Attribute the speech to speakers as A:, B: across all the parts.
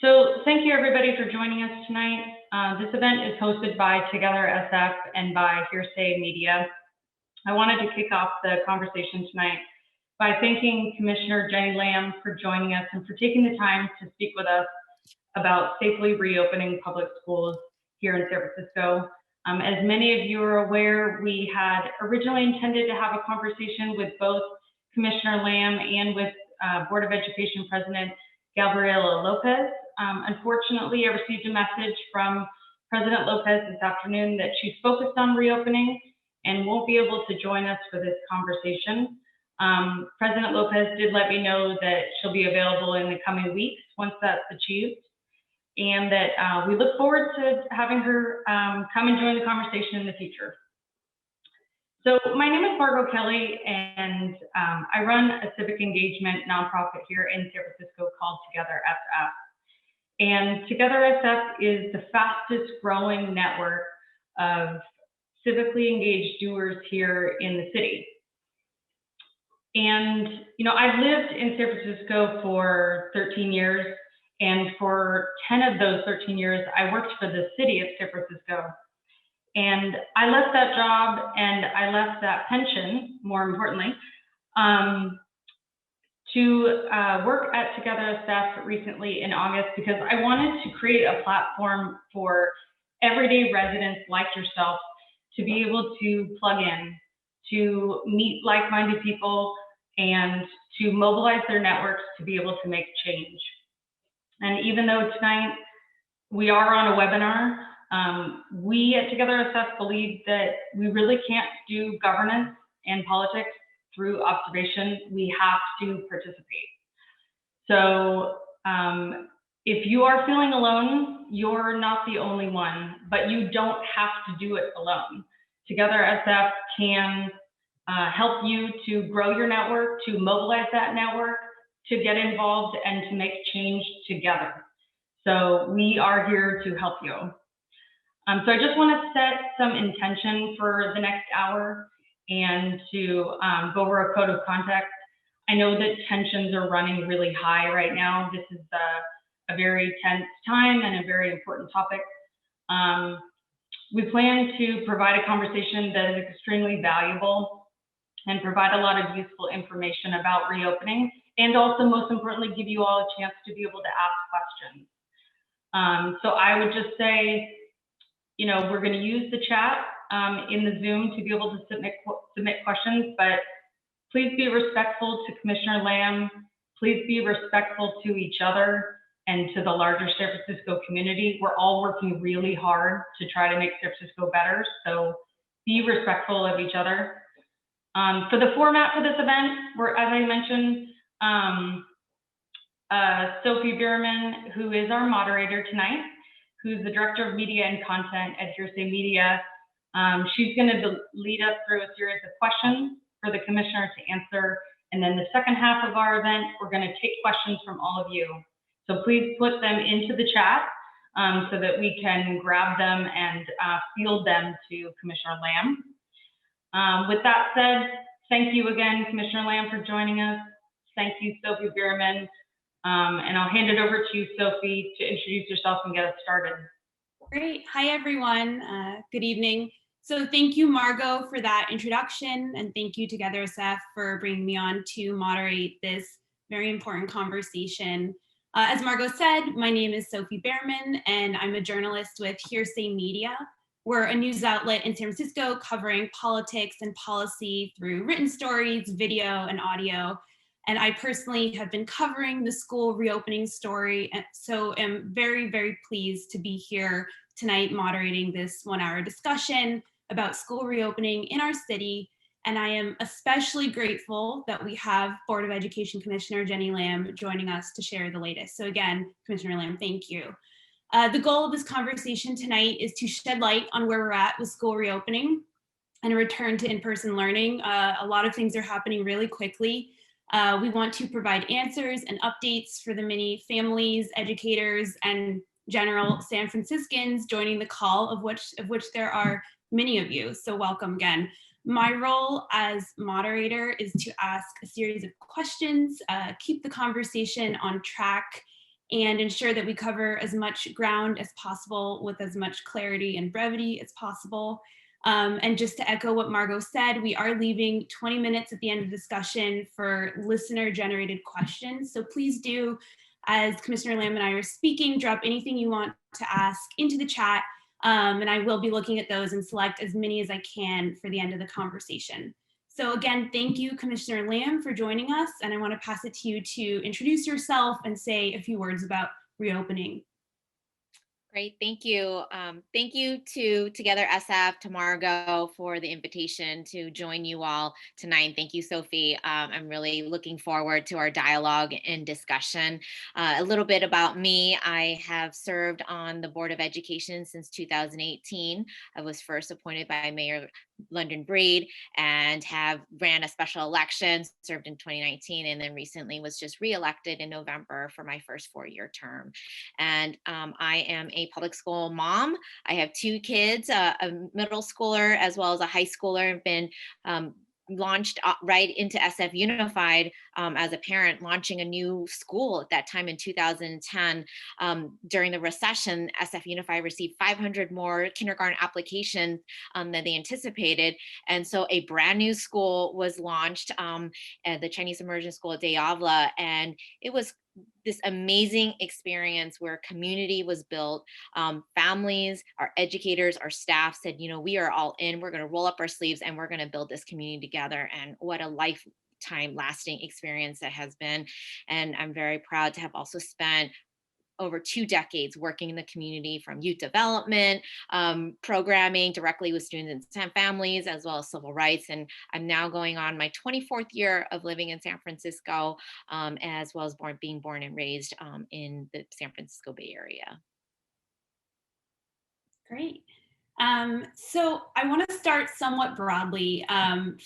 A: So thank you everybody for joining us tonight. This event is hosted by Together SF and by Hearsay Media. I wanted to kick off the conversation tonight by thanking Commissioner Jenny Lamb for joining us and for taking the time to speak with us about safely reopening public schools here in San Francisco. As many of you are aware, we had originally intended to have a conversation with both Commissioner Lamb and with Board of Education President Gabriela Lopez. Unfortunately, I received a message from President Lopez this afternoon that she's focused on reopening and won't be able to join us for this conversation. President Lopez did let me know that she'll be available in the coming weeks once that's achieved, and that we look forward to having her come and join the conversation in the future. So my name is Margot Kelly, and I run a civic engagement nonprofit here in San Francisco called Together SF. And Together SF is the fastest growing network of civically engaged doers here in the city. And, you know, I've lived in San Francisco for 13 years, and for 10 of those 13 years, I worked for the city of San Francisco. And I left that job and I left that pension, more importantly, to work at Together SF recently in August, because I wanted to create a platform for everyday residents like yourself to be able to plug in, to meet like-minded people, and to mobilize their networks to be able to make change. And even though tonight we are on a webinar, we at Together SF believe that we really can't do governance and politics through observation. We have to participate. So if you are feeling alone, you're not the only one, but you don't have to do it alone. Together SF can help you to grow your network, to mobilize that network, to get involved and to make change together. So we are here to help you. So I just want to set some intention for the next hour and to go over a code of conduct. I know that tensions are running really high right now. This is a very tense time and a very important topic. We plan to provide a conversation that is extremely valuable and provide a lot of useful information about reopening, and also, most importantly, give you all a chance to be able to ask questions. So I would just say, you know, we're going to use the chat in the Zoom to be able to submit questions, but please be respectful to Commissioner Lamb. Please be respectful to each other and to the larger San Francisco community. We're all working really hard to try to make San Francisco better, so be respectful of each other. For the format for this event, as I mentioned, Sophie Bierman, who is our moderator tonight, who's the Director of Media and Content at Hearsay Media. She's going to lead us through a series of questions for the Commissioner to answer. And then the second half of our event, we're going to take questions from all of you. So please put them into the chat so that we can grab them and field them to Commissioner Lamb. With that said, thank you again, Commissioner Lamb, for joining us. Thank you, Sophie Bierman. And I'll hand it over to you, Sophie, to introduce yourself and get us started.
B: Great. Hi, everyone. Good evening. So thank you, Margot, for that introduction, and thank you, Together SF, for bringing me on to moderate this very important conversation. As Margot said, my name is Sophie Bierman, and I'm a journalist with Hearsay Media. We're a news outlet in San Francisco covering politics and policy through written stories, video, and audio. And I personally have been covering the school reopening story, and so am very, very pleased to be here tonight moderating this one-hour discussion about school reopening in our city. And I am especially grateful that we have Board of Education Commissioner Jenny Lamb joining us to share the latest. So again, Commissioner Lamb, thank you. The goal of this conversation tonight is to shed light on where we're at with school reopening and a return to in-person learning. A lot of things are happening really quickly. We want to provide answers and updates for the many families, educators, and general San Franciscans joining the call, of which there are many of you. So welcome again. My role as moderator is to ask a series of questions, keep the conversation on track, and ensure that we cover as much ground as possible with as much clarity and brevity as possible. And just to echo what Margot said, we are leaving 20 minutes at the end of the discussion for listener-generated questions. So please do, as Commissioner Lamb and I are speaking, drop anything you want to ask into the chat, and I will be looking at those and select as many as I can for the end of the conversation. So again, thank you, Commissioner Lamb, for joining us, and I want to pass it to you to introduce yourself and say a few words about reopening.
C: Great, thank you. Thank you to Together SF, to Margot for the invitation to join you all tonight. Thank you, Sophie. I'm really looking forward to our dialogue and discussion. A little bit about me. I have served on the Board of Education since 2018. I was first appointed by Mayor London Breed and have ran a special election, served in 2019, and then recently was just reelected in November for my first 4-year term. And I am a public school mom. I have 2 kids, a middle schooler as well as a high schooler. I've been launched right into SF Unified as a parent, launching a new school at that time in 2010. During the recession, SF Unified received 500 more kindergarten applications than they anticipated. And so a brand new school was launched at the Chinese Immersion School at De Avla. And it was this amazing experience where community was built. Families, our educators, our staff said, you know, we are all in, we're going to roll up our sleeves and we're going to build this community together. And what a lifetime lasting experience that has been. And I'm very proud to have also spent over 2 decades working in the community, from youth development, programming directly with students and families, as well as civil rights. And I'm now going on my 24th year of living in San Francisco, as well as being born and raised in the San Francisco Bay Area.
B: Great. So I want to start somewhat broadly.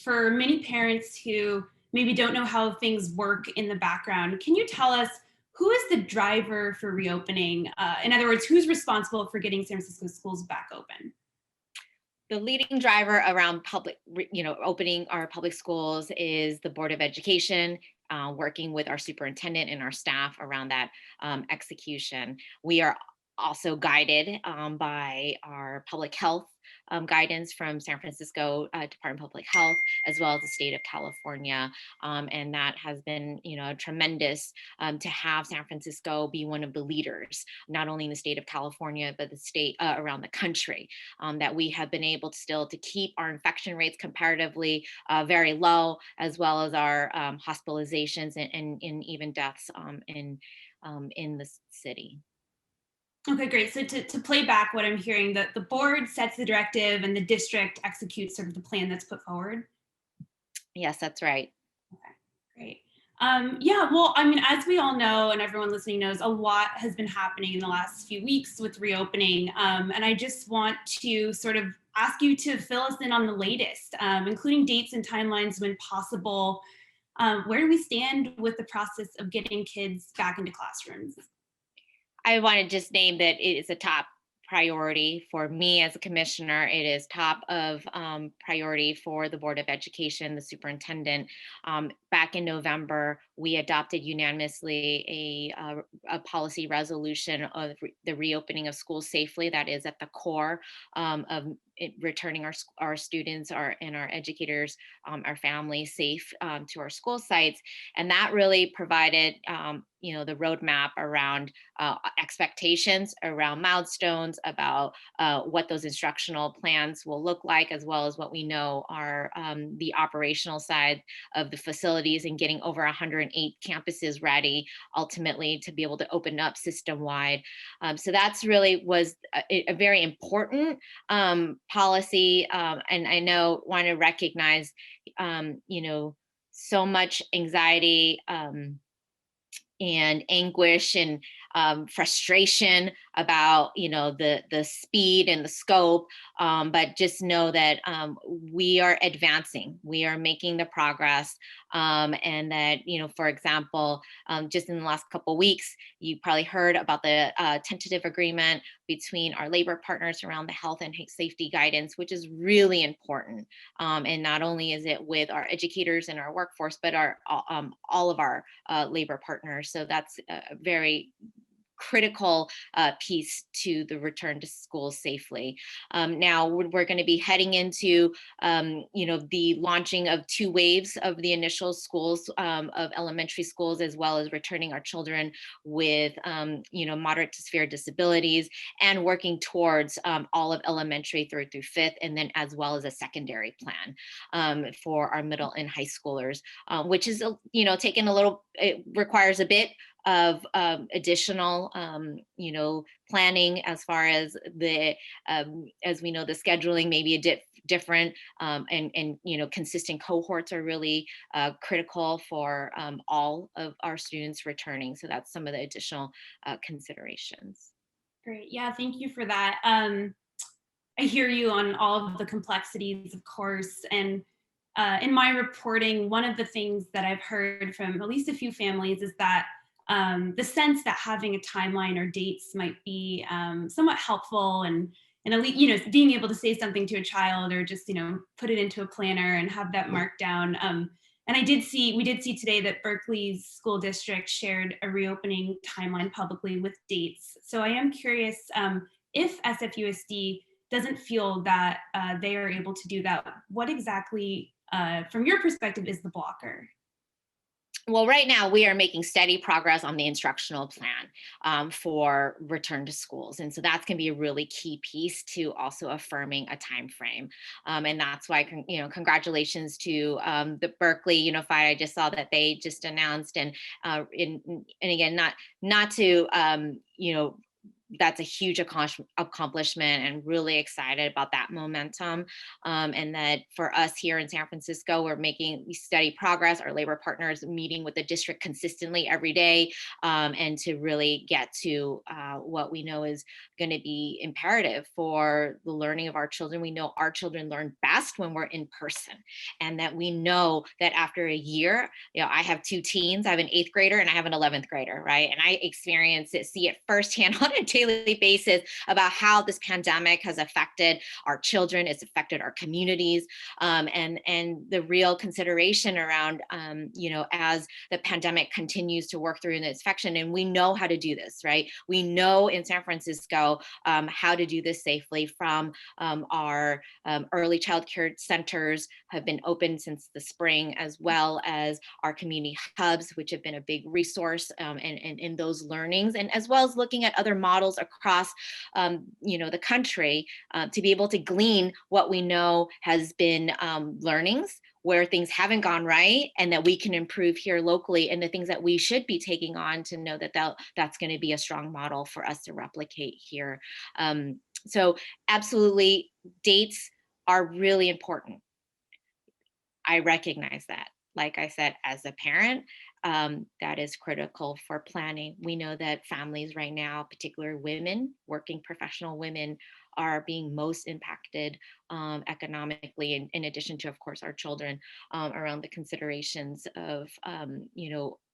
B: For many parents who maybe don't know how things work in the background, can you tell us who is the driver for reopening? In other words, who's responsible for getting San Francisco schools back open?
C: The leading driver around opening our public schools is the Board of Education, working with our superintendent and our staff around that execution. We are also guided by our public health guidance from San Francisco Department of Public Health, as well as the state of California. And that has been, tremendous to have San Francisco be one of the leaders, not only in the state of California, but the state around the country, that we have been able to keep our infection rates comparatively very low, as well as our hospitalizations and even deaths in the city.
B: Okay, great. So to play back what I'm hearing, that the board sets the directive and the district executes sort of the plan that's put forward?
C: Yes, that's right.
B: Okay, great. Yeah, well, I mean, as we all know, and everyone listening knows, a lot has been happening in the last few weeks with reopening. And I just want to sort of ask you to fill us in on the latest, including dates and timelines when possible. Where do we stand with the process of getting kids back into classrooms?
C: I want to just name that it is a top priority for me as a commissioner. It is top of priority for the Board of Education, the superintendent. Back in November, we adopted unanimously a policy resolution of the reopening of schools safely. That is at the core of returning our students and our educators, our families safe to our school sites. And that really provided the roadmap around expectations, around milestones, about what those instructional plans will look like, as well as what we know are the operational side of the facilities, and getting over 108 campuses ready ultimately to be able to open up system-wide. So that's really was a very important policy, and I want to recognize so much anxiety and anguish and frustration about the speed and the scope, but just know that we are advancing, we are making the progress, and that for example, just in the last couple of weeks, you probably heard about the tentative agreement between our labor partners around the health and safety guidance, which is really important. And not only is it with our educators and our workforce, but all of our labor partners. So that's very critical piece to the return to school safely. Now we're going to be heading into, the launching of 2 waves of the initial schools, of elementary schools, as well as returning our children with, moderate to severe disabilities, and working towards all of elementary through 5th, and then as well as a secondary plan for our middle and high schoolers, which is, taking a little, it requires a bit of additional, planning as far as the, as we know, the scheduling may be a different, and consistent cohorts are really critical for all of our students returning. So that's some of the additional considerations.
B: Great. Yeah, thank you for that. I hear you on all of the complexities, of course. And in my reporting, one of the things that I've heard from at least a few families is that the sense that having a timeline or dates might be somewhat helpful, and at least, being able to say something to a child, or just, put it into a planner and have that marked down. And we did see today that Berkeley's school district shared a reopening timeline publicly with dates. So I am curious if SFUSD doesn't feel that they are able to do that, what exactly, from your perspective, is the blocker?
C: Well, right now we are making steady progress on the instructional plan for return to schools. And so that's going to be a really key piece to also affirming a time frame. And that's why, congratulations to the Berkeley Unified. I just saw that they just announced, and again, not to, that's a huge accomplishment, and really excited about that momentum. And that for us here in San Francisco, we're making steady progress. Our labor partners meeting with the district consistently every day, and to really get to what we know is going to be imperative for the learning of our children. We know our children learn best when we're in person, and that we know that after a year, I have 2 teens. I have an 8th grader and I have an 11th grader, right? And I experience it, see it firsthand on a daily basis about how this pandemic has affected our children, it's affected our communities, and the real consideration around, as the pandemic continues to work through the infection. And we know how to do this, right? We know in San Francisco how to do this safely. From our early child care centers have been open since the spring, as well as our community hubs, which have been a big resource, and in those learnings, and as well as looking at other models across the country, to be able to glean what we know has been learnings where things haven't gone right, and that we can improve here locally, and the things that we should be taking on to know that that's going to be a strong model for us to replicate here. So absolutely, dates are really important. I recognize that. Like I said, as a parent, that is critical for planning. We know that families right now, particularly women, working professional women, are being most impacted economically, in addition to, of course, our children, around the considerations of,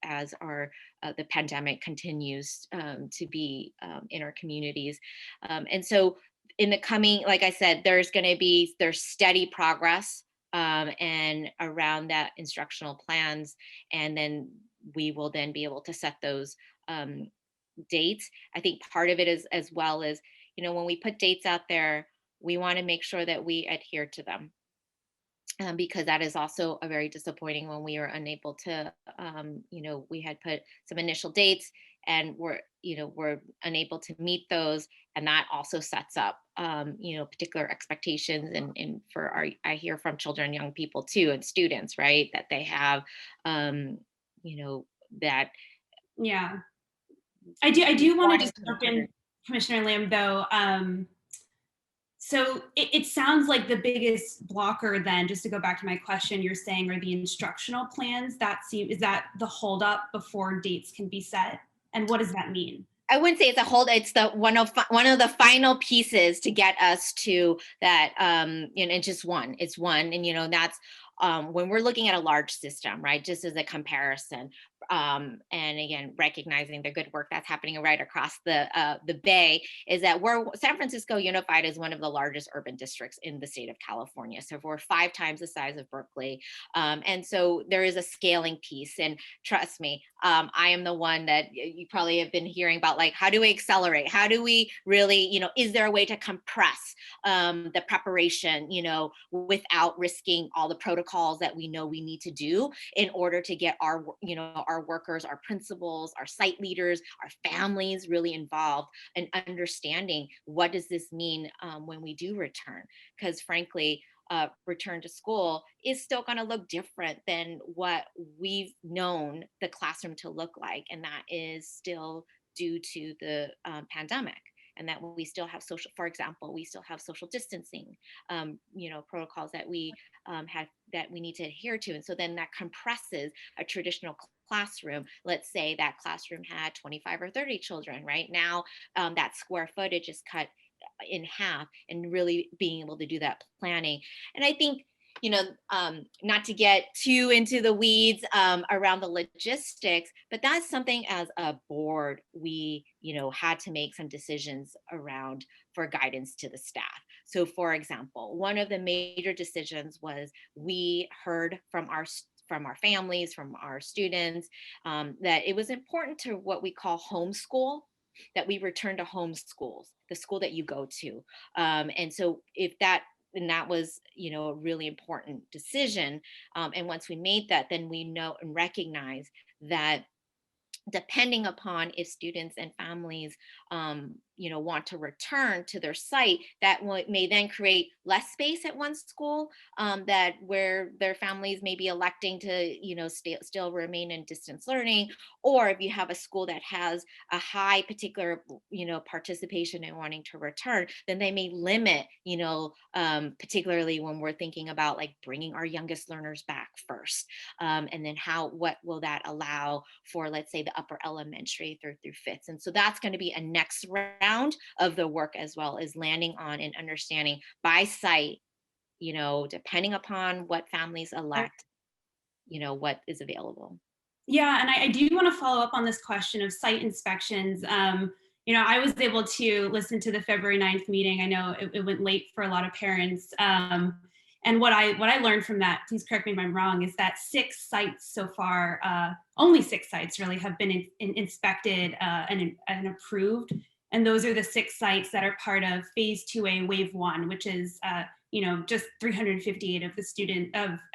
C: as the pandemic continues to be in our communities. And so in the coming, like I said, there's steady progress and around that instructional plans, and then we will then be able to set those dates. I think part of it is, as well as, when we put dates out there, we want to make sure that we adhere to them, because that is also a very disappointing when we were unable to, we had put some initial dates and we're unable to meet those. And that also sets up, particular expectations, and I hear from children, young people too, and students, right, that they have, that.
B: Yeah, I do want to just jump in, Commissioner Lamb, though. So it sounds like the biggest blocker then, just to go back to my question, you're saying are the instructional plans. Is that the holdup before dates can be set? And what does that mean?
C: I wouldn't say it's a hold. It's the one of the final pieces to get us to that. And just one. It's one, and that's when we're looking at a large system, right? Just as a comparison, and again, recognizing the good work that's happening right across the Bay, is that San Francisco Unified is one of the largest urban districts in the state of California. So we're 5 times the size of Berkeley. And so there is a scaling piece. And trust me, I am the one that you probably have been hearing about, like, how do we accelerate? How do we really, is there a way to compress the preparation, without risking all the protocols that we know we need to do in order to get our workers, our principals, our site leaders, our families really involved in understanding what does this mean when we do return? Because frankly, return to school is still going to look different than what we've known the classroom to look like. And that is still due to the pandemic. And that we still have for example, we still have social distancing, protocols that we that we need to adhere to. And so then that compresses a traditional classroom. Let's say that classroom had 25 or 30 children. Right now, that square footage is cut in half, and really being able to do that planning. And I think, not to get too into the weeds around the logistics, but that's something as a board, we, had to make some decisions around for guidance to the staff. So for example, one of the major decisions was we heard from our families, from our students, that it was important to what we call homeschool, that we return to homeschools, the school that you go to. And so and that was, a really important decision. And once we made that, then we know and recognize that depending upon if students and families, want to return to their site, that may then create less space at one school, that where their families may be electing to, still remain in distance learning. Or if you have a school that has a high particular, participation in wanting to return, then they may limit, particularly when we're thinking about like bringing our youngest learners back first. And then what will that allow for, let's say, the upper elementary through 5th. And so that's going to be a next round of the work, as well as landing on and understanding by site, depending upon what families elect, what is available.
B: Yeah, and I do want to follow up on this question of site inspections. I was able to listen to the February 9th meeting. I know it went late for a lot of parents. And what I learned from that, please correct me if I'm wrong, is that 6 sites so far, only 6 sites really have been inspected and approved. And those are the 6 sites that are part of phase 2A wave 1, which is just 358 of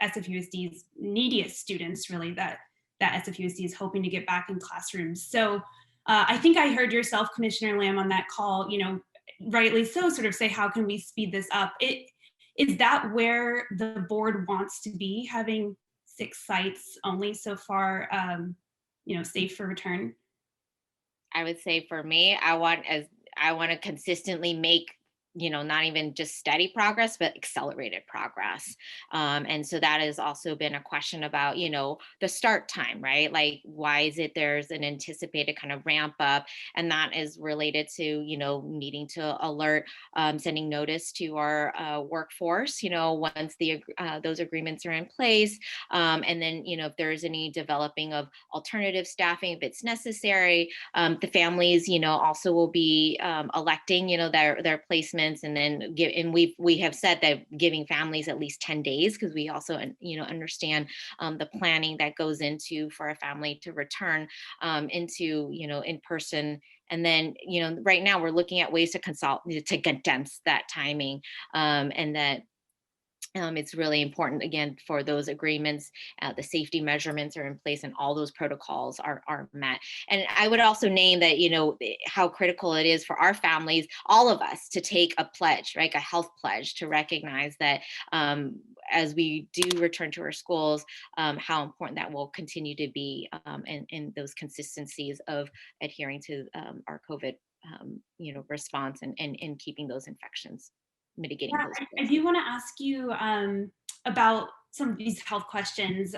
B: SFUSD's neediest students, really, that SFUSD is hoping to get back in classrooms. So I think I heard yourself, Commissioner Lamb, on that call, rightly so, sort of say, how can we speed this up? Is that where the board wants to be, having 6 sites only so far, safe for return?
C: I would say for me, I want to consistently make, not even just steady progress, but accelerated progress. And so that has also been a question about, the start time, right? Like, why is it there's an anticipated kind of ramp up? And that is related to, needing to alert, sending notice to our workforce, once those agreements are in place. And then, if there's any developing of alternative staffing, if it's necessary, the families, also will be electing, their placement. And then we have said that giving families at least 10 days, because we also understand the planning that goes into for a family to return into in person. And then right now we're looking at ways to condense that timing, and that it's really important, again, for those agreements, the safety measurements are in place and all those protocols are met. And I would also name that, how critical it is for our families, all of us, to take a pledge, right? A health pledge, to recognize that as we do return to our schools, how important that will continue to be, and those consistencies of adhering to our COVID, response and keeping those infections, mitigating those.
B: I do want to ask you about some of these health questions.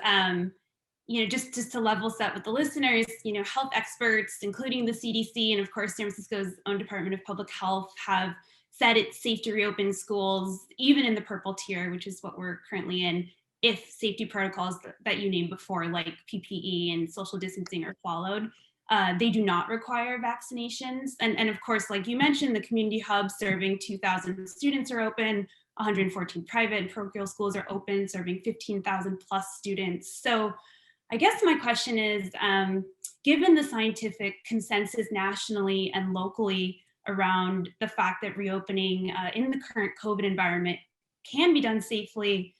B: Just to level set with the listeners, health experts, including the CDC and of course San Francisco's own Department of Public Health, have said it's safe to reopen schools, even in the purple tier, which is what we're currently in, if safety protocols that you named before, like PPE and social distancing, are followed. They do not require vaccinations. And of course, like you mentioned, the community hubs serving 2,000 students are open, 114 private and parochial schools are open, serving 15,000 plus students. So I guess my question is, given the scientific consensus nationally and locally around the fact that reopening in the current COVID environment can be done safely,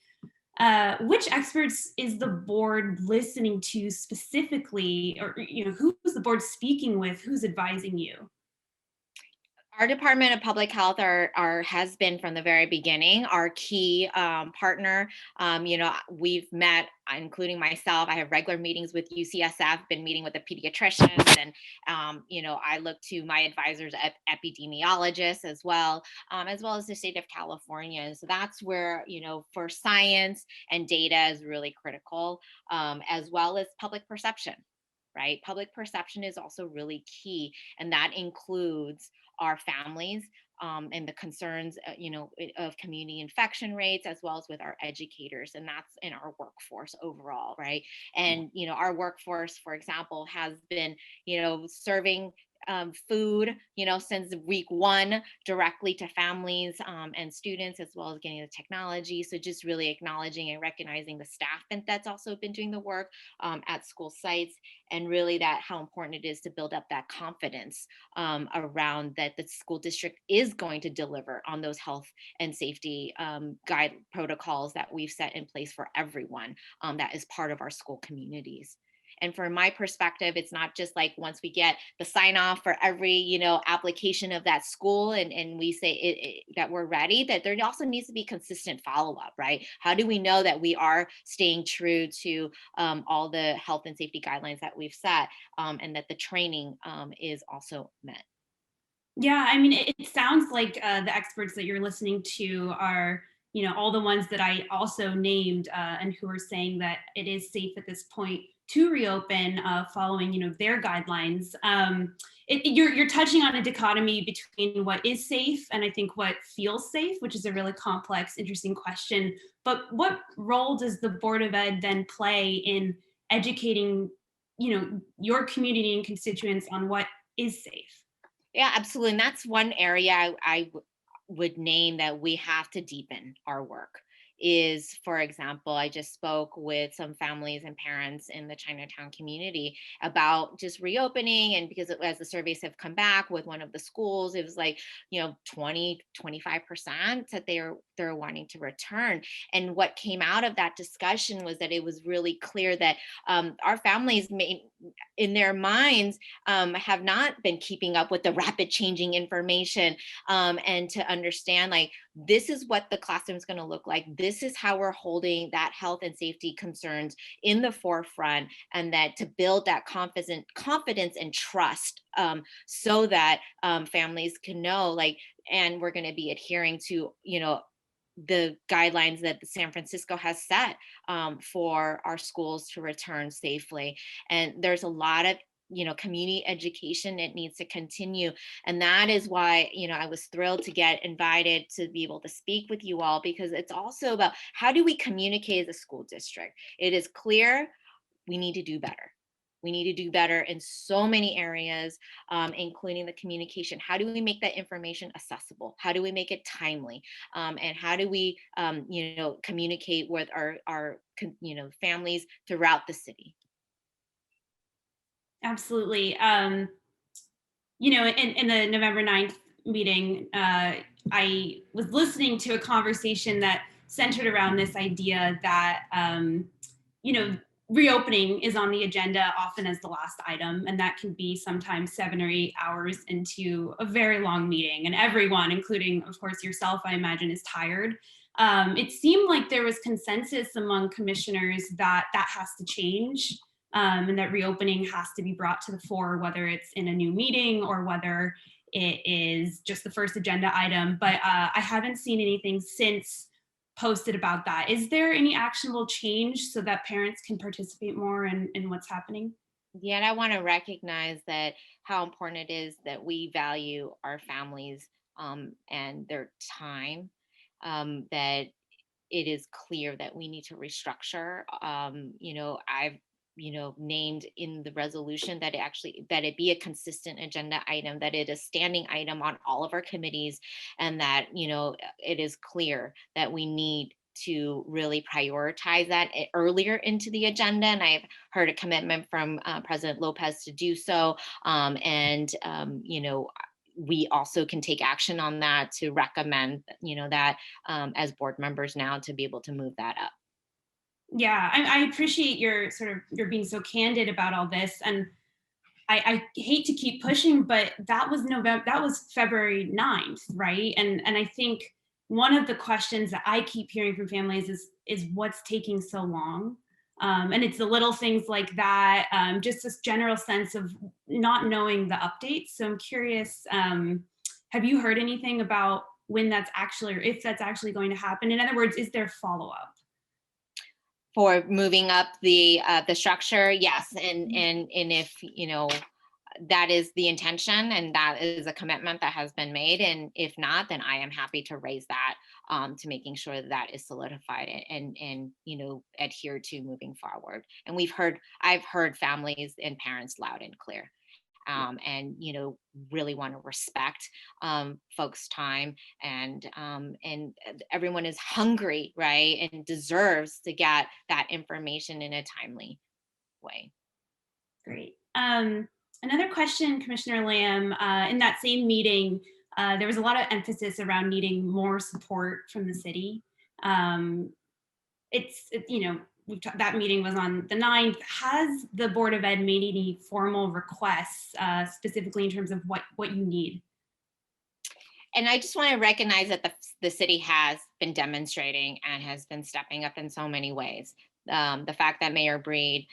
B: which experts is the board listening to specifically, or who's the board speaking with? Who's advising you?
C: Our Department of Public Health has been from the very beginning our key partner. We've met, including myself. I have regular meetings with UCSF, been meeting with the pediatricians, and I look to my advisors, epidemiologists as well as the state of California. And so that's where for science and data is really critical, as well as public perception. Right? Public perception is also really key, and that includes our families and the concerns, of community infection rates, as well as with our educators, and that's in our workforce overall, right? And our workforce, for example, has been, serving food, since week one directly to families and students, as well as getting the technology. So just really acknowledging and recognizing the staff that's also been doing the work at school sites, and really that how important it is to build up that confidence around that the school district is going to deliver on those health and safety guide protocols that we've set in place for everyone that is part of our school communities. And from my perspective, it's not just like once we get the sign off for every, application of that school and we say that we're ready, that there also needs to be consistent follow-up, right? How do we know that we are staying true to all the health and safety guidelines that we've set, and that the training is also met?
B: Yeah, I mean, it sounds like the experts that you're listening to are, all the ones that I also named, and who are saying that it is safe at this point to reopen following, their guidelines. You're touching on a dichotomy between what is safe and I think what feels safe, which is a really complex, interesting question. But what role does the Board of Ed then play in educating, your community and constituents on what is safe?
C: Yeah, absolutely. And that's one area I would name that we have to deepen our work is, for example, I just spoke with some families and parents in the Chinatown community about just reopening. And because as the surveys have come back with one of the schools, it was like, 25% that they're wanting to return. And what came out of that discussion was that it was really clear that our families in their minds have not been keeping up with the rapid changing information, and to understand like this is what the classroom is going to look like. This is how we're holding that health and safety concerns in the forefront, and that to build that confidence and trust, so that families can know like, and we're going to be adhering to, the guidelines that San Francisco has set for our schools to return safely. And there's a lot of community education that needs to continue. And that is why, I was thrilled to get invited to be able to speak with you all, because it's also about how do we communicate as a school district? It is clear we need to do better. We need to do better in so many areas, including the communication. How do we make that information accessible? How do we make it timely? And how do we, communicate with our families throughout the city?
B: Absolutely. In the November 9th meeting, I was listening to a conversation that centered around this idea that, reopening is on the agenda often as the last item, and that can be sometimes 7 or 8 hours into a very long meeting. And everyone, including, of course, yourself, I imagine, is tired. It seemed like there was consensus among commissioners that that has to change. And that reopening has to be brought to the fore, whether it's in a new meeting or whether it is just the first agenda item. But I haven't seen anything since posted about that. Is there any actionable change so that parents can participate more in what's happening?
C: Yeah, and I want to recognize that how important it is that we value our families and their time. That it is clear that we need to restructure. I've named in the resolution that it be a consistent agenda item, that it is standing item on all of our committees, and that, it is clear that we need to really prioritize that earlier into the agenda. And I've heard a commitment from President Lopez to do so. We also can take action on that to recommend, that as board members now to be able to move that up.
B: Yeah, I appreciate your being so candid about all this. And I hate to keep pushing, but that was February 9th, right? And I think one of the questions that I keep hearing from families is what's taking so long? And it's the little things like that, just this general sense of not knowing the updates. So I'm curious, have you heard anything about when that's actually, or if that's actually going to happen? In other words, is there follow-up?
C: For moving up the structure, yes, and if that is the intention and that is a commitment that has been made, and if not, then I am happy to raise that to making sure that is solidified and adhered to moving forward. And I've heard families and parents loud and clear. And really want to respect folks' time, and everyone is hungry, right, and deserves to get that information in a timely way.
B: Great. Another question, Commissioner Lamb, in that same meeting, there was a lot of emphasis around needing more support from the city. That meeting was on the 9th. Has the Board of Ed made any formal requests, specifically in terms of what you need?
C: And I just want to recognize that the city has been demonstrating and has been stepping up in so many ways. The fact that Mayor Breed,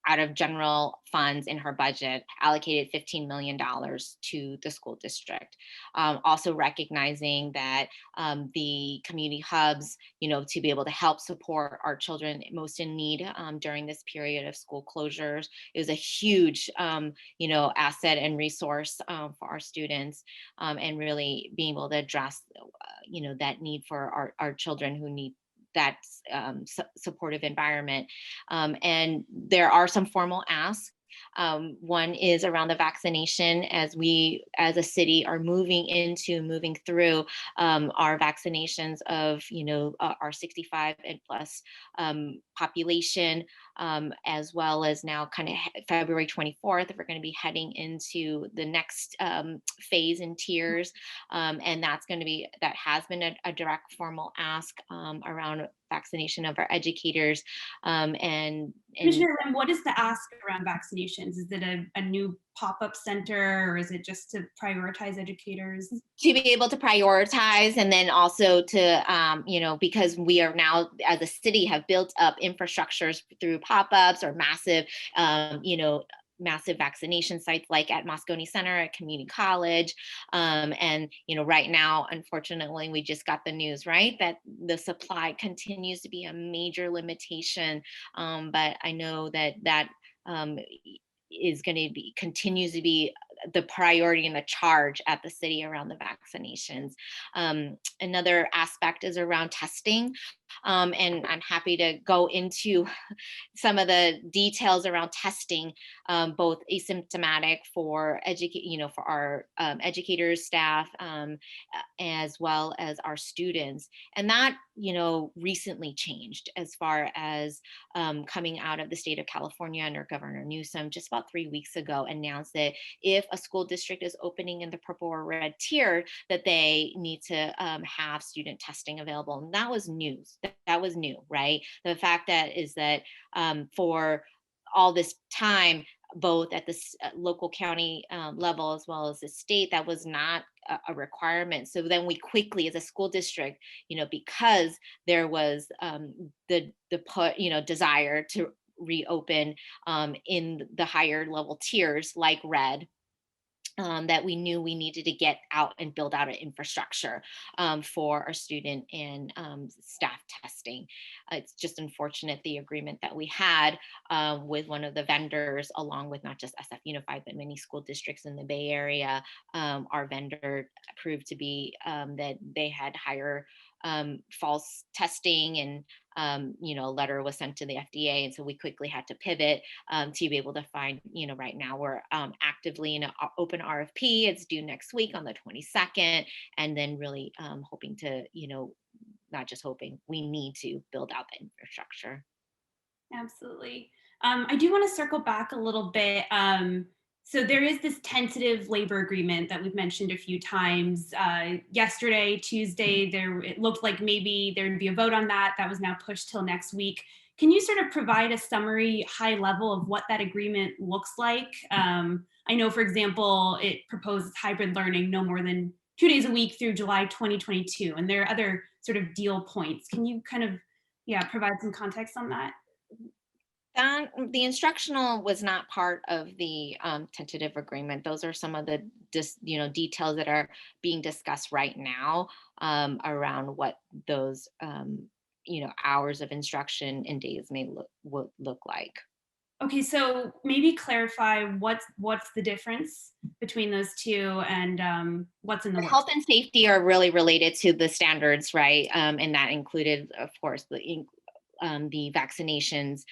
C: out of general funds in her budget, allocated $15 million to the school district. Also recognizing that the community hubs, to be able to help support our children most in need during this period of school closures is a huge, asset and resource for our students, and really being able to address, that need for our children who need that supportive environment. And there are some formal asks. One is around the vaccination, as we as a city are moving through our vaccinations of our 65 and plus population, as well as now kind of February 24th, we're going to be heading into the next phase and tiers, and that has been a direct formal ask around vaccination of our educators.
B: Commissioner Lim, what is the ask around vaccinations? Is it a new pop-up center, or is it just to prioritize educators?
C: To be able to prioritize, and then also to, because we are now, as a city, have built up infrastructures through pop-ups or massive, massive vaccination sites like at Moscone Center, at Community College. And, right now, unfortunately, we just got the news, right, that the supply continues to be a major limitation. But I know that is going to continues to be the priority and the charge at the city around the vaccinations. Another aspect is around testing. And I'm happy to go into some of the details around testing, both asymptomatic for for our educators, staff, as well as our students. And that, recently changed as far as coming out of the state of California under Governor Newsom just about 3 weeks ago, announced that if a school district is opening in the purple or red tier, that they need to have student testing available. And that was news. That was new, right? The fact that is that for all this time, both at the local county level as well as the state, that was not a requirement. So then we quickly, as a school district, because there was the desire to reopen in the higher level tiers like red, that we knew we needed to get out and build out an infrastructure for our student and staff testing. It's just unfortunate the agreement that we had with one of the vendors, along with not just SF Unified, but many school districts in the Bay Area. Our vendor proved to be that they had higher false testing, and a letter was sent to the FDA, and so we quickly had to pivot to be able to find. Right now we're actively in an open RFP. It's due next week on the 22nd, and then really hoping to, not just hoping, we need to build out the infrastructure.
B: Absolutely. I do want to circle back a little bit. So there is this tentative labor agreement that we've mentioned a few times. Yesterday, Tuesday, it looked like maybe there'd be a vote on that. That was now pushed till next week. Can you sort of provide a summary, high level of what that agreement looks like? I know, for example, it proposes hybrid learning no more than 2 days a week through July 2022, and there are other sort of deal points. Can you kind of, provide some context on that?
C: The instructional was not part of the tentative agreement. Those are some of the details that are being discussed right now around what those hours of instruction and days may look like.
B: Okay, so maybe clarify what's the difference between those two, and what's in the works?
C: Health and safety are really related to the standards, right? And that included, of course, the vaccinations.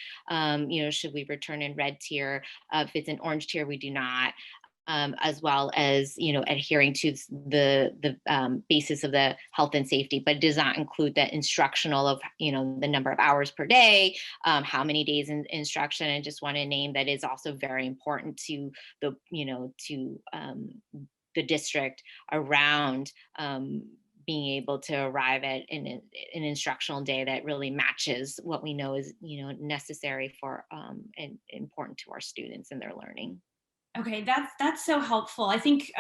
C: Should we return in red tier? If it's an orange tier, we do not. As well as adhering to the basis of the health and safety, but it does not include the instructional of the number of hours per day, how many days in instruction. And just want to name that is also very important to the the district around being able to arrive at an instructional day that really matches what we know is necessary for and important to our students and their learning.
B: Okay, that's so helpful. I think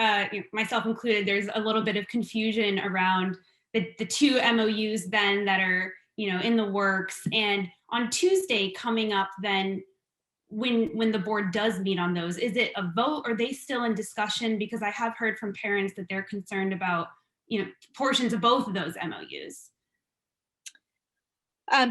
B: myself included, there's a little bit of confusion around the two MOUs then that are in the works. And on Tuesday coming up, then when the board does meet on those, is it a vote? Or are they still in discussion? Because I have heard from parents that they're concerned about portions of both of those MOUs.
C: I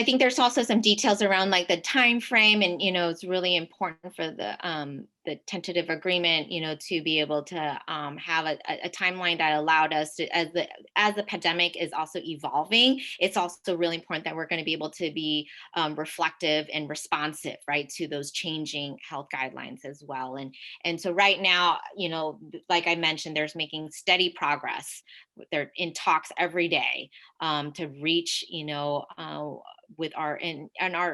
C: think there's also some details around like the time frame, and it's really important for the tentative agreement, to be able to have a timeline that allowed us to, as the pandemic is also evolving, it's also really important that we're going to be able to be reflective and responsive, right, to those changing health guidelines as well. And so right now, like I mentioned, there's making steady progress. They're in talks every day to reach, with our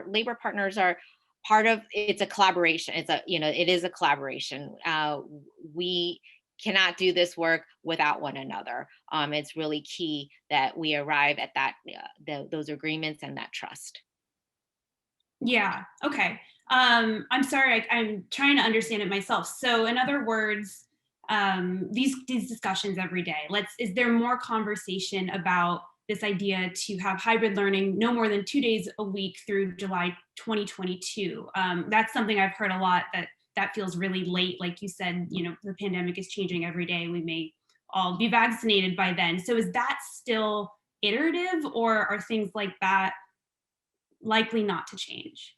C: labor partners are part of. It's a collaboration. It is a collaboration. We cannot do this work without one another. It's really key that we arrive at those agreements and that trust.
B: Yeah. Okay. I'm sorry. I'm trying to understand it myself. So, in other words, these discussions every day. Is there more conversation about this idea to have hybrid learning no more than 2 days a week through July 2022? That's something I've heard a lot, that feels really late. Like you said, the pandemic is changing every day. We may all be vaccinated by then. So is that still iterative, or are things like that likely not to change?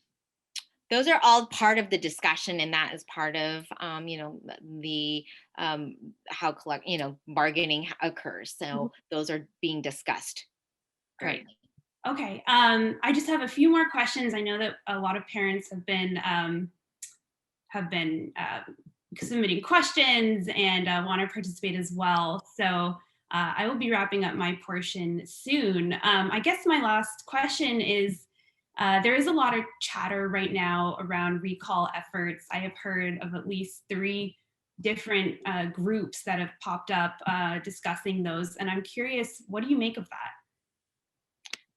C: Those are all part of the discussion, and that is part of the how bargaining occurs. So those are being discussed.
B: Great. Okay. I just have a few more questions. I know that a lot of parents have been submitting questions and want to participate as well. So I will be wrapping up my portion soon. I guess my last question is, there is a lot of chatter right now around recall efforts. I have heard of at least 3 different groups that have popped up discussing those. And I'm curious, what do you make of that?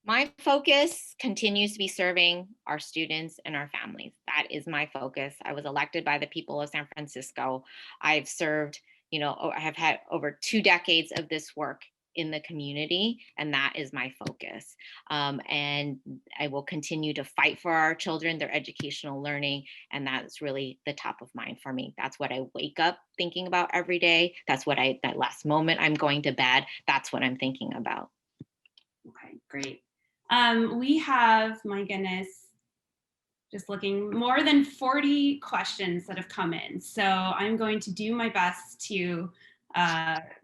C: My focus continues to be serving our students and our families. That is my focus. I was elected by the people of San Francisco. I've served, I have had over 2 decades of this work in the community, and that is my focus. And I will continue to fight for our children, their educational learning, and that's really the top of mind for me. That's what I wake up thinking about every day. That's what that last moment I'm going to bed, that's what I'm thinking about.
B: Okay, great. We have, my goodness, just looking, more than 40 questions that have come in. So I'm going to do my best to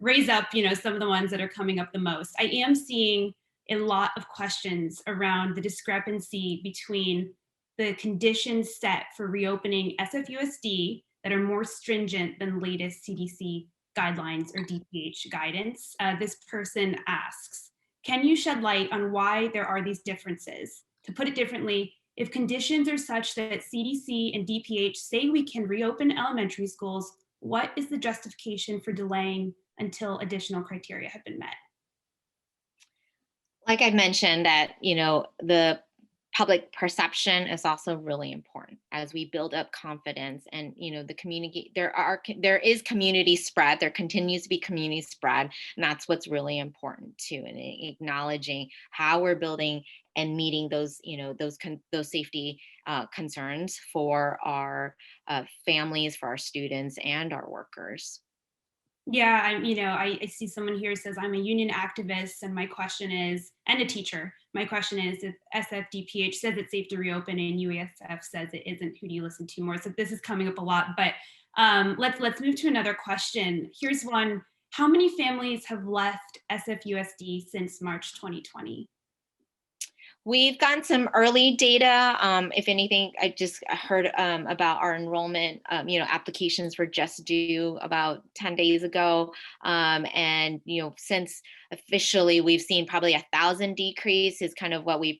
B: raise up, some of the ones that are coming up the most. I am seeing a lot of questions around the discrepancy between the conditions set for reopening SFUSD that are more stringent than latest CDC guidelines or DPH guidance. This person asks, can you shed light on why there are these differences? To put it differently, if conditions are such that CDC and DPH say we can reopen elementary schools, what is the justification for delaying until additional criteria have been met?
C: Like I mentioned, that the public perception is also really important as we build up confidence, and the community, there is community spread, there continues to be community spread, and that's what's really important too, and acknowledging how we're building and meeting those those safety concerns for our families, for our students, and our workers.
B: Yeah, I see someone here says I'm a union activist, and my question is, and a teacher. My question is, if SFDPH says it's safe to reopen and UASF says it isn't, who do you listen to more? So this is coming up a lot, but let's move to another question. Here's one: how many families have left SFUSD since March 2020?
C: We've gotten some early data. If anything, I just heard about our enrollment, applications were just due about 10 days ago. And, since officially we've seen probably 1,000 decrease is kind of what we've,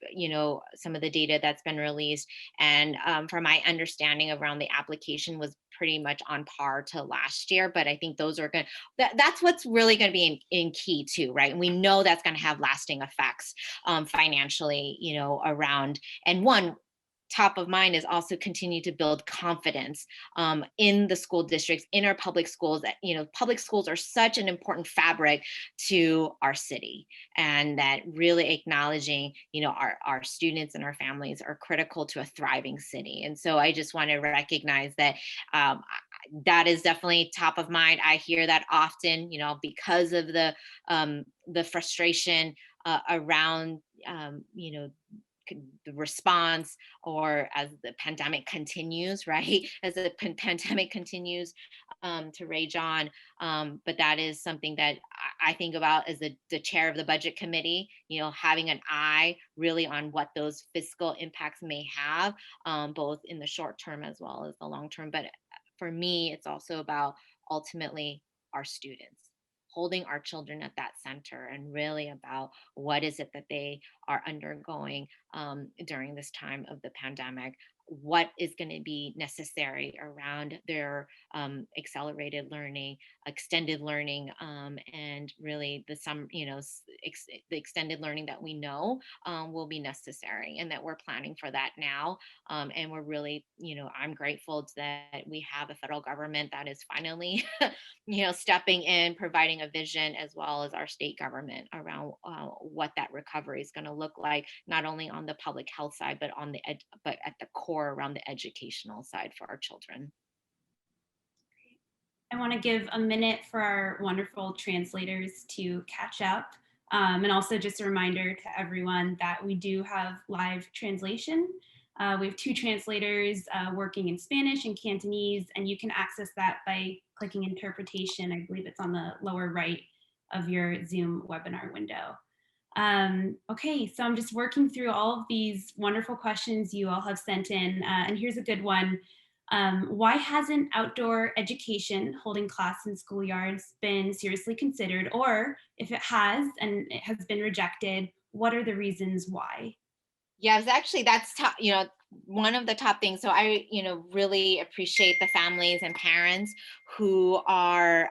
C: some of the data that's been released. And from my understanding around the application was pretty much on par to last year. But I think those are going to, that's what's really going to be in key too, right? And we know that's going to have lasting effects financially, around, and one top of mind is also continue to build confidence in the school districts, in our public schools. That public schools are such an important fabric to our city, and that really acknowledging our students and our families are critical to a thriving city. And so I just want to recognize that that is definitely top of mind. I hear that often, because of the frustration around the response, or as the pandemic continues, right? As the pandemic continues to rage on. But that is something that I think about as the chair of the budget committee, having an eye really on what those fiscal impacts may have, both in the short term as well as the long term. But for me, it's also about ultimately our students, holding our children at that center, and really about what is it that they are undergoing during this time of the pandemic, what is going to be necessary around their accelerated learning, extended learning, and really the extended learning that we know will be necessary, and that we're planning for that now. And we're really, I'm grateful that we have a federal government that is finally, stepping in, providing a vision, as well as our state government around what that recovery is going to look like, not only on the public health side, but but at the core around the educational side for our children.
B: I want to give a minute for our wonderful translators to catch up. And also just a reminder to everyone that we do have live translation. We have 2 translators working in Spanish and Cantonese, and you can access that by clicking interpretation. I believe it's on the lower right of your Zoom webinar window. Okay, so I'm just working through all of these wonderful questions you all have sent in, and here's a good one. Why hasn't outdoor education, holding class in schoolyards, been seriously considered? Or if it has and it has been rejected, what are the reasons why?
C: Yes, actually, that's top, one of the top things. So I, really appreciate the families and parents who are,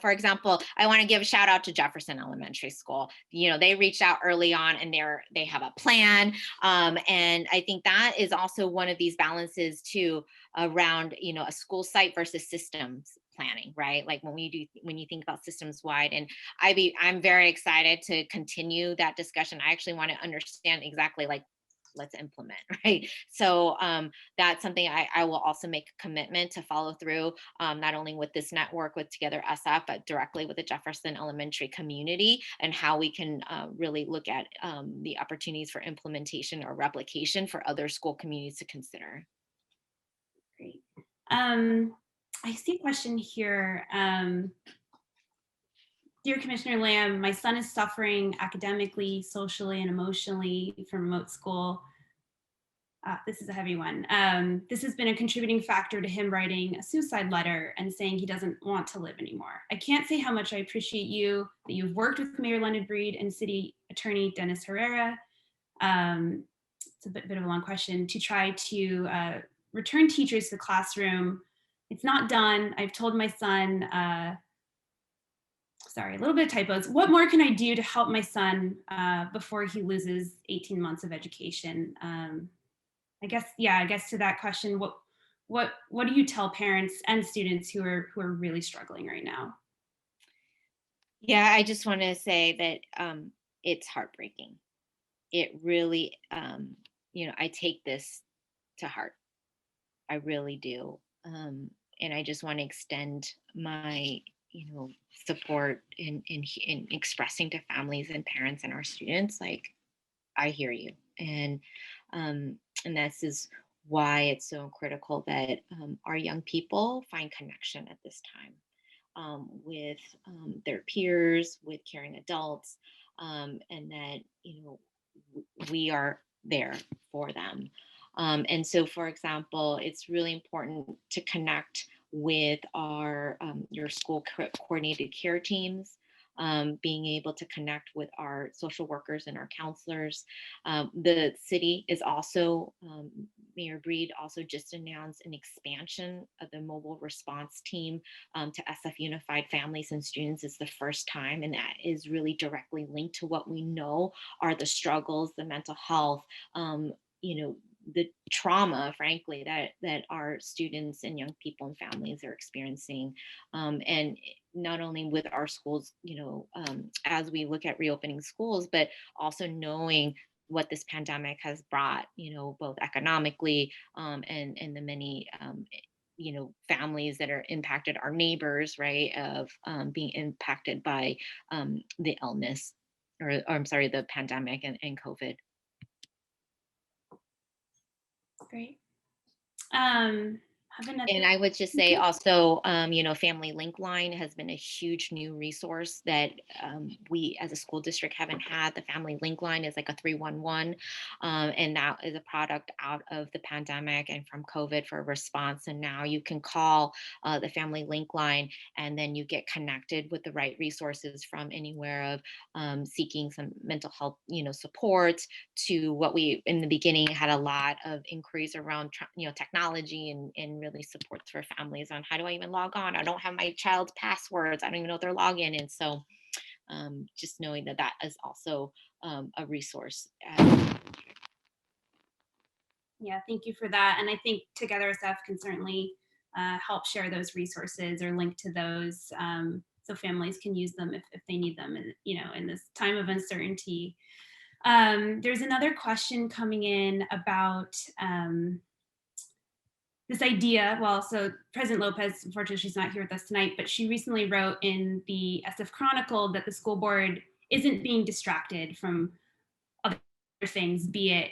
C: for example, I want to give a shout out to Jefferson Elementary School. They reached out early on, and they have a plan. And I think that is also one of these balances too around, a school site versus systems planning, right? Like when you think about systems wide, and I'm very excited to continue that discussion. I actually want to understand exactly, like, let's implement, right? So that's something I will also make a commitment to follow through, not only with this network with Together SF, but directly with the Jefferson Elementary community, and how we can really look at the opportunities for implementation or replication for other school communities to consider.
B: Great. I see a question here. Dear Commissioner Lamb, my son is suffering academically, socially, and emotionally from remote school. This is a heavy one. This has been a contributing factor to him writing a suicide letter and saying he doesn't want to live anymore. I can't say how much I appreciate you, that you've worked with Mayor London Breed and City Attorney Dennis Herrera. It's a bit of a long question, to try to return teachers to the classroom. It's not done. I've told my son, sorry, a little bit of typos. What more can I do to help my son before he loses 18 months of education? I guess to that question, what do you tell parents and students who are really struggling right now?
C: Yeah, I just want to say that it's heartbreaking. It really, I take this to heart. I really do. And I just want to extend my, support in expressing to families and parents and our students, like, I hear you. And this is why it's so critical that our young people find connection at this time with their peers, with caring adults, and that we are there for them. And so, for example, it's really important to connect with your school coordinated care teams, being able to connect with our social workers and our counselors. The city is also, Mayor Breed also just announced an expansion of the mobile response team to SF Unified Families and Students. Is the first time, and that is really directly linked to what we know are the struggles, the mental health, the trauma, frankly, that our students and young people and families are experiencing. And not only with our schools, as we look at reopening schools, but also knowing what this pandemic has brought, both economically and the many families that are impacted, our neighbors, right, of being impacted by the illness, or I'm sorry, the pandemic and COVID.
B: Great.
C: And I would just say also, Family Link Line has been a huge new resource that we as a school district haven't had. The Family Link Line is like a 311, and that is a product out of the pandemic and from COVID for a response. And now you can call the Family Link Line, and then you get connected with the right resources, from anywhere of seeking some mental health, support, to what we in the beginning had a lot of inquiries around, technology and really supports for families on how do I even log on? I don't have my child's passwords. I don't even know their login. And so just knowing that is also a resource.
B: Yeah, thank you for that. And I think Together SF can certainly help share those resources or link to those, so families can use them if they need them, in this time of uncertainty. There's another question coming in about this idea. Well, so President Lopez, unfortunately, she's not here with us tonight, but she recently wrote in the SF Chronicle that the school board isn't being distracted from other things, be it,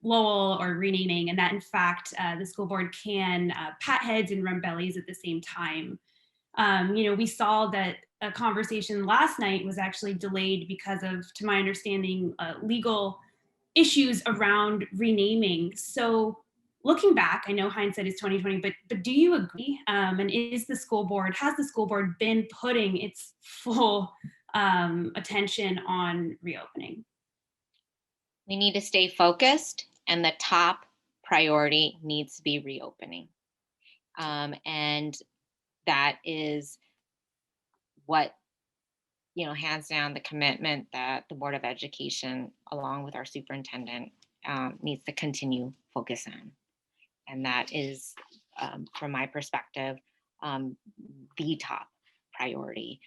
B: Lowell or renaming, and that in fact, the school board can pat heads and run bellies at the same time. We saw that a conversation last night was actually delayed because of, to my understanding, legal issues around renaming. So looking back, I know hindsight is 2020, but do you agree? And has the school board been putting its full attention on reopening?
C: We need to stay focused, and the top priority needs to be reopening. And that is what, hands down, the commitment that the Board of Education, along with our superintendent, needs to continue focus on. And that is, from my perspective, the top priority,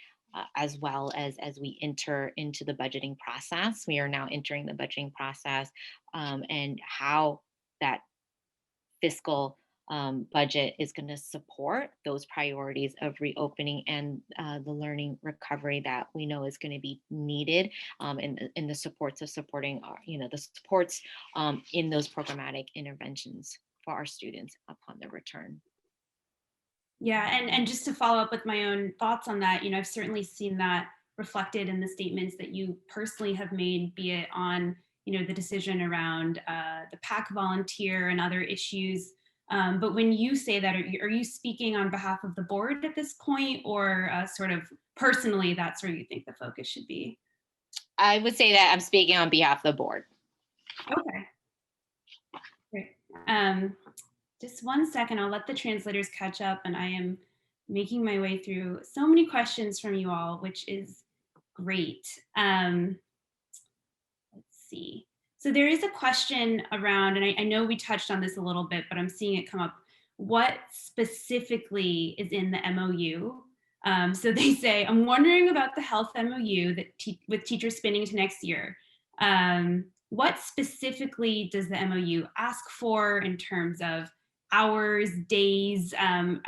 C: as well as we enter into the budgeting process. We are now entering the budgeting process, and how that fiscal budget is going to support those priorities of reopening and the learning recovery that we know is going to be needed, in the supports of supporting our, the supports in those programmatic interventions for our students upon their return.
B: Yeah, and just to follow up with my own thoughts on that, I've certainly seen that reflected in the statements that you personally have made, be it on, the decision around the PAC volunteer and other issues. But when you say that, are you speaking on behalf of the board at this point, or sort of personally, that's where you think the focus should be?
C: I would say that I'm speaking on behalf of the board.
B: Okay, great. Um, just one second, I'll let the translators catch up, and I am making my way through so many questions from you all, which is great. Let's see. So there is a question around, and I know we touched on this a little bit, but I'm seeing it come up. What specifically is in the MOU? So they say, I'm wondering about the health MOU that with teachers spinning to next year. What specifically does the MOU ask for in terms of hours, days? I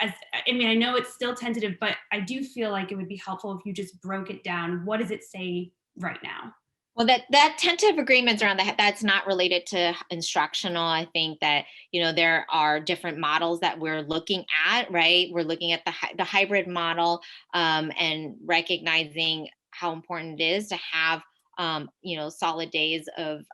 B: know it's still tentative, but I do feel like it would be helpful if you just broke it down. What does it say right now?
C: Well, that tentative agreements around that's not related to instructional. I think that, there are different models that we're looking at, right? We're looking at the hybrid model, and recognizing how important it is to have, solid days of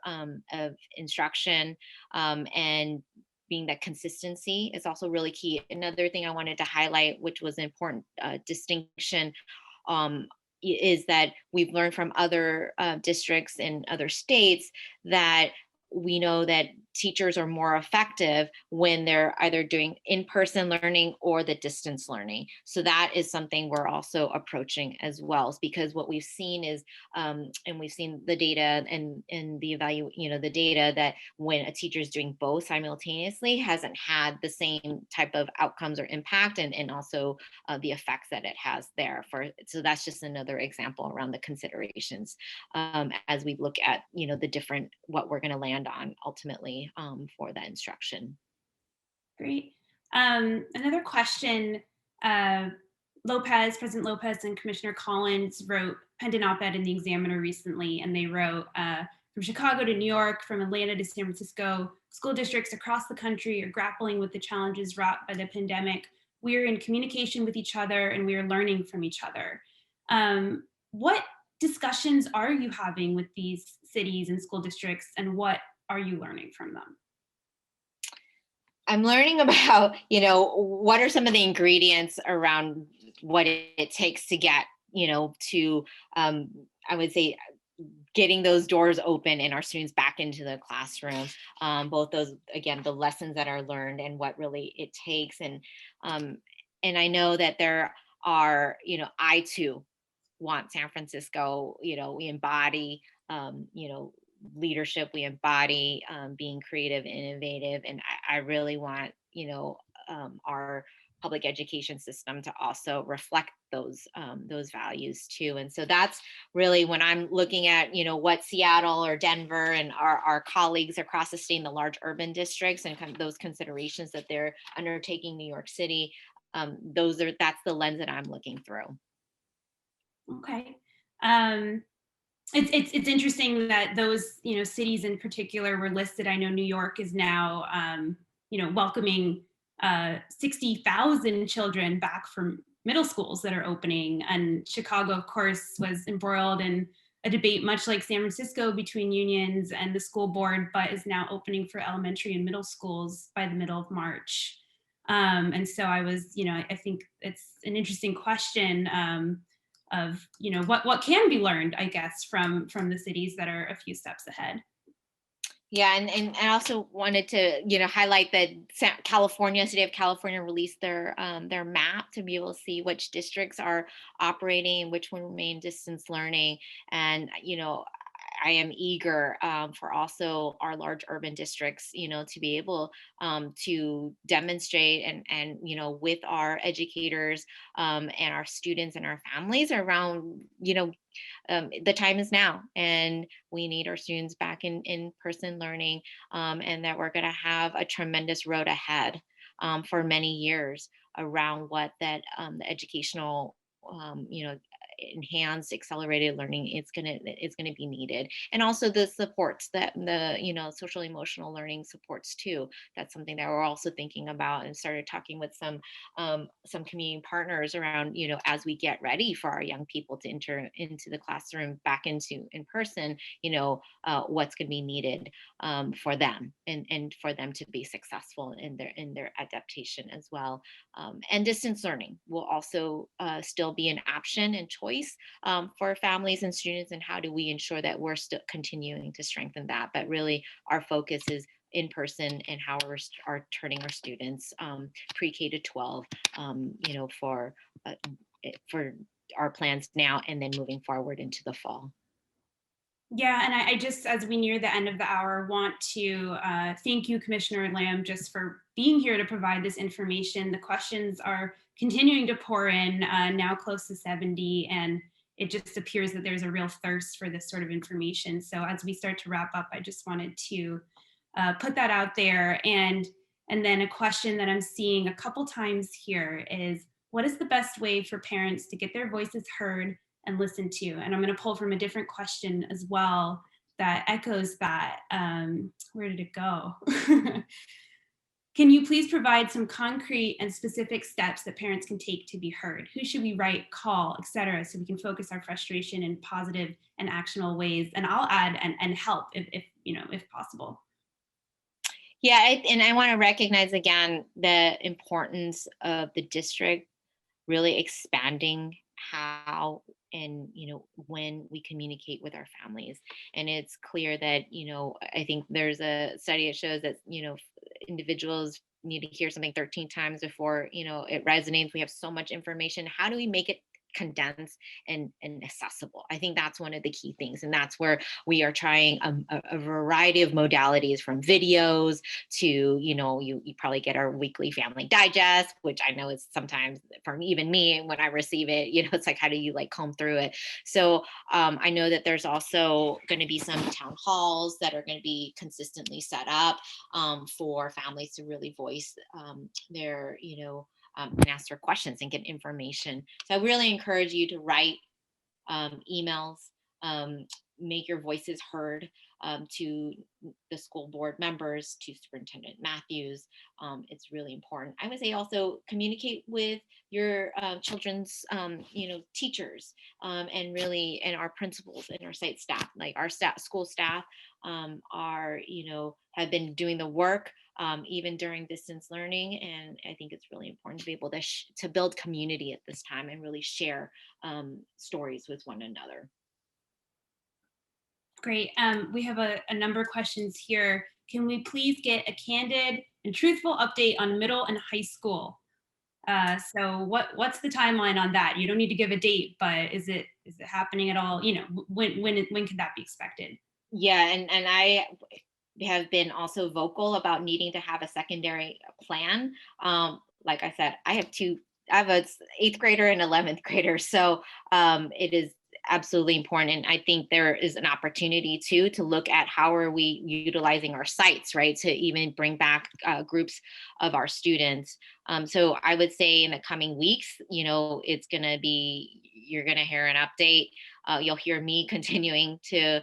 C: instruction, and being that consistency is also really key. Another thing I wanted to highlight, which was an important distinction, um, is that we've learned from other districts in other states that we know that teachers are more effective when they're either doing in-person learning or the distance learning. So that is something we're also approaching as well, because what we've seen is, and we've seen the data and the the data, that when a teacher is doing both simultaneously hasn't had the same type of outcomes or impact, and also the effects that it has there. So that's just another example around the considerations, as we look at the different, what we're going to land on ultimately, for that instruction.
B: Great. Another question. President Lopez and Commissioner Collins penned an op-ed in the Examiner recently, and they wrote, from Chicago to New York, from Atlanta to San Francisco, school districts across the country are grappling with the challenges wrought by the pandemic. We are in communication with each other, and we are learning from each other. What discussions are you having with these cities and school districts, and what are you learning from them?
C: I'm learning about, what are some of the ingredients around what it takes to get, to, I would say, getting those doors open and our students back into the classroom. Both those, again, the lessons that are learned and what really it takes. And I know that there are, I too want San Francisco, we embody, leadership, we embody being creative, innovative, and I really want our public education system to also reflect those values too. And so that's really when I'm looking at what Seattle or Denver and our colleagues across the state in the large urban districts, and kind of those considerations that they're undertaking, New York City, that's the lens that I'm looking through.
B: Okay. It's interesting that those cities in particular were listed. I know New York is now welcoming 60,000 children back from middle schools that are opening, and Chicago, of course, was embroiled in a debate much like San Francisco between unions and the school board, but is now opening for elementary and middle schools by the middle of March. And so I think it's an interesting question. Of what can be learned, I guess, from the cities that are a few steps ahead.
C: Yeah, and I also wanted to highlight that City of California released their map to be able to see which districts are operating, which will remain distance learning, and I am eager for also our large urban districts, to be able to demonstrate and with our educators and our students and our families around, the time is now, and we need our students back in person learning, and that we're going to have a tremendous road ahead for many years around what that the educational enhanced accelerated learning, it's gonna be needed. And also the supports, that the social emotional learning supports too. That's something that we're also thinking about, and started talking with some community partners around, as we get ready for our young people to enter into the classroom back into in person, what's going to be needed for them, and for them to be successful in their adaptation as well. And distance learning will also still be an option and choice for families and students. And how do we ensure that we're still continuing to strengthen that? But really, our focus is in person, and how we're turning our students pre-K to 12, for our plans now, and then moving forward into the fall.
B: Yeah, and I just, as we near the end of the hour, want to thank you, Commissioner Lamb, just for being here to provide this information. The questions are continuing to pour in, now close to 70, and it just appears that there's a real thirst for this sort of information. So as we start to wrap up, I just wanted to put that out there. And then a question that I'm seeing a couple times here is, what is the best way for parents to get their voices heard and listened to? And I'm going to pull from a different question as well that echoes that. Where did it go? Can you please provide some concrete and specific steps that parents can take to be heard? Who should we write, call, etc., so we can focus our frustration in positive and actionable ways? And I'll add and help if possible.
C: Yeah, and I want to recognize again the importance of the district really expanding how and when we communicate with our families. And it's clear that I think there's a study that shows that individuals need to hear something 13 times before it resonates. We have so much information. How do we make it condensed and accessible? I think that's one of the key things, and that's where we are trying a variety of modalities, from videos to you probably get our weekly family digest, which I know is sometimes, from even me, when I receive it, it's like, how do you comb through it? So I know that there's also going to be some town halls that are going to be consistently set up for families to really voice their and ask their questions and get information. So I really encourage you to write emails, make your voices heard to the school board members, to Superintendent Matthews. It's really important. I would say also communicate with your children's teachers, and our principals and our site staff. Like our school staff are have been doing the work even during distance learning, and I think it's really important to be able to build community at this time and really share stories with one another.
B: Great. We have a number of questions here. Can we please get a candid and truthful update on middle and high school? So what's the timeline on that? You don't need to give a date, but is it happening at all? When can that be expected?
C: Yeah, and I have been also vocal about needing to have a secondary plan. Like I said, I have an 8th grader and 11th grader, so it is absolutely important. And I think there is an opportunity too to look at how are we utilizing our sites, right, to even bring back groups of our students. So I would say in the coming weeks, it's going to be, you're going to hear an update. You'll hear me continuing to,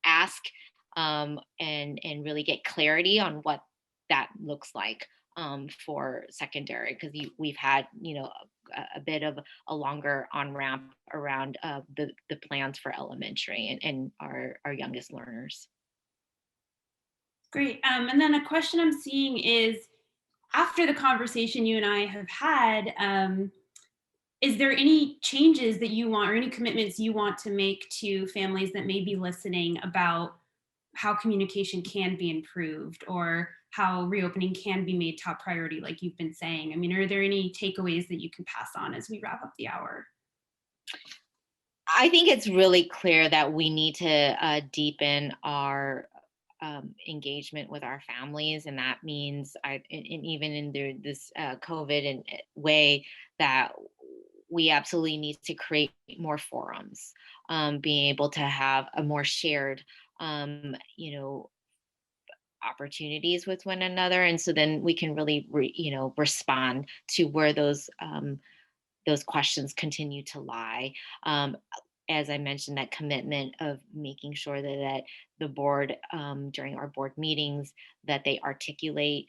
C: ask and really get clarity on what that looks like for secondary, because we've had a bit of a longer on ramp around the plans for elementary and our youngest learners.
B: Great. And then a question I'm seeing is, after the conversation you and I have had, is there any changes that you want, or any commitments you want to make to families that may be listening about how communication can be improved, or how reopening can be made top priority, like you've been saying? I mean, are there any takeaways that you can pass on as we wrap up the hour?
C: I think it's really clear that we need to deepen our engagement with our families, and that means, and even in this COVID and way, that we absolutely need to create more forums, being able to have a more shared, opportunities with one another, and so then we can really respond to where those those questions continue to lie. As I mentioned, that commitment of making sure that the board, during our board meetings, that they articulate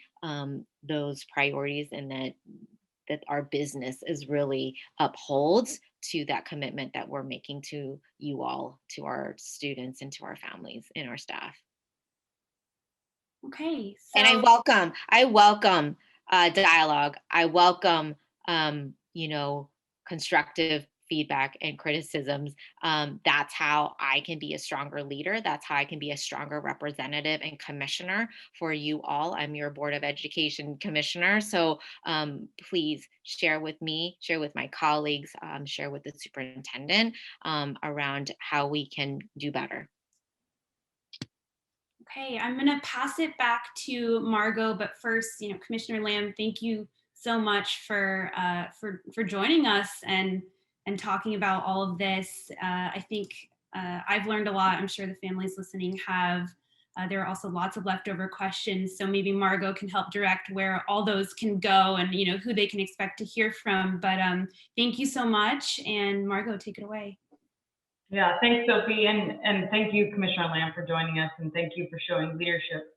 C: those priorities, and that our business is really upholds to that commitment that we're making to you all, to our students, and to our families and our staff.
B: Okay. So,
C: and I welcome dialogue. I welcome, constructive feedback and criticisms. That's how I can be a stronger leader. That's how I can be a stronger representative and commissioner for you all. I'm your Board of Education commissioner. So please share with me, share with my colleagues, share with the superintendent around how we can do better.
B: okay, I'm going to pass it back to Margot, but first, Commissioner Lamb, thank you so much for joining us and talking about all of this. I think I've learned a lot. I'm sure the families listening have. There are also lots of leftover questions, so maybe Margot can help direct where all those can go and who they can expect to hear from. But thank you so much, and Margot, take it away.
A: Yeah, thanks, Sophie, and thank you, Commissioner Lamb, for joining us, and thank you for showing leadership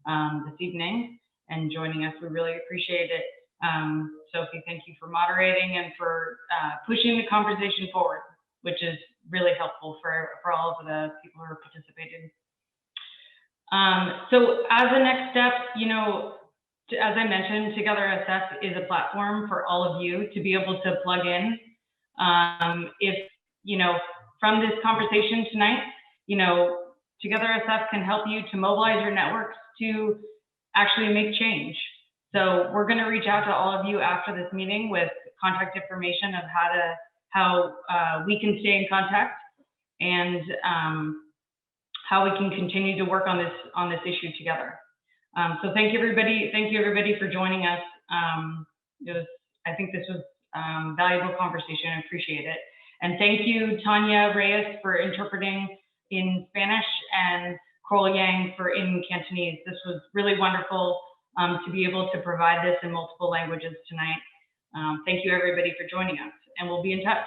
A: this evening and joining us. We really appreciate it. Sophie, thank you for moderating and for pushing the conversation forward, which is really helpful for all of the people who are participating. So as a next step, as I mentioned, Together SF is a platform for all of you to be able to plug in. If, from this conversation tonight, Together SF can help you to mobilize your networks to actually make change. So we're going to reach out to all of you after this meeting with contact information of how we can stay in contact and how we can continue to work on this issue together. So thank you everybody for joining us. I think this was valuable conversation. I appreciate it. And thank you, Tanya Reyes, for interpreting in Spanish, and Kroll Yang in Cantonese. This was really wonderful to be able to provide this in multiple languages tonight. Thank you, everybody, for joining us, and we'll be in touch.